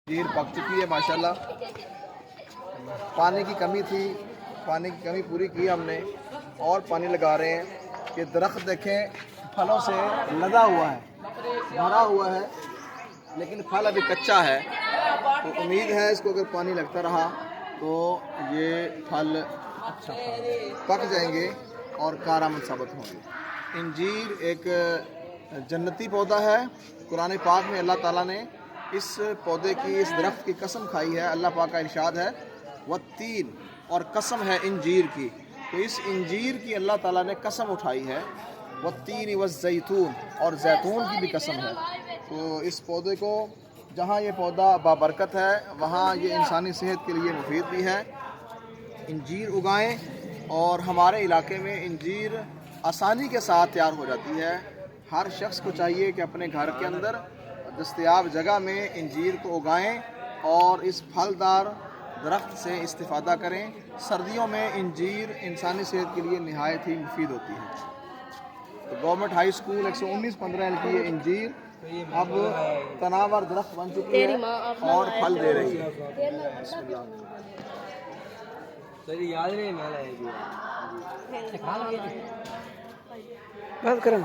انجیر پک چکی ہے ماشاءاللہ. پانی کی کمی تھی، پانی کی کمی پوری کی ہم نے اور پانی لگا رہے ہیں. یہ درخت دیکھیں پھلوں سے لدا ہوا ہے، بھرا ہوا ہے، لیکن پھل ابھی کچا ہے. تو امید ہے اس کو اگر پانی لگتا رہا تو یہ پھل پک جائیں گے اور کارآمد ثابت ہوں گے. انجیر ایک جنتی پودا ہے. قرآن پاک میں اللہ تعالیٰ نے اس پودے کی، اس درخت کی قسم کھائی ہے. اللہ پاک کا ارشاد ہے والتین، اور قسم ہے انجیر کی. تو اس انجیر کی اللہ تعالیٰ نے قسم اٹھائی ہے. والتین والزیتون، اور زیتون کی بھی قسم ہے. تو اس پودے کو، جہاں یہ پودا بابرکت ہے وہاں یہ انسانی صحت کے لیے مفید بھی ہے. انجیر اگائیں، اور ہمارے علاقے میں انجیر آسانی کے ساتھ تیار ہو جاتی ہے. ہر شخص کو چاہیے کہ اپنے گھر کے اندر دستیاب جگہ میں انجیر کو اگائیں اور اس پھلدار درخت سے استفادہ کریں. سردیوں میں انجیر انسانی صحت کے لیے نہایت ہی مفید ہوتی ہے. تو گورنمنٹ ہائی اسکول 119-15 کی یہ انجیر اب تناور درخت بن چکی ہے اور پھل دے رہی ہے. بند کریں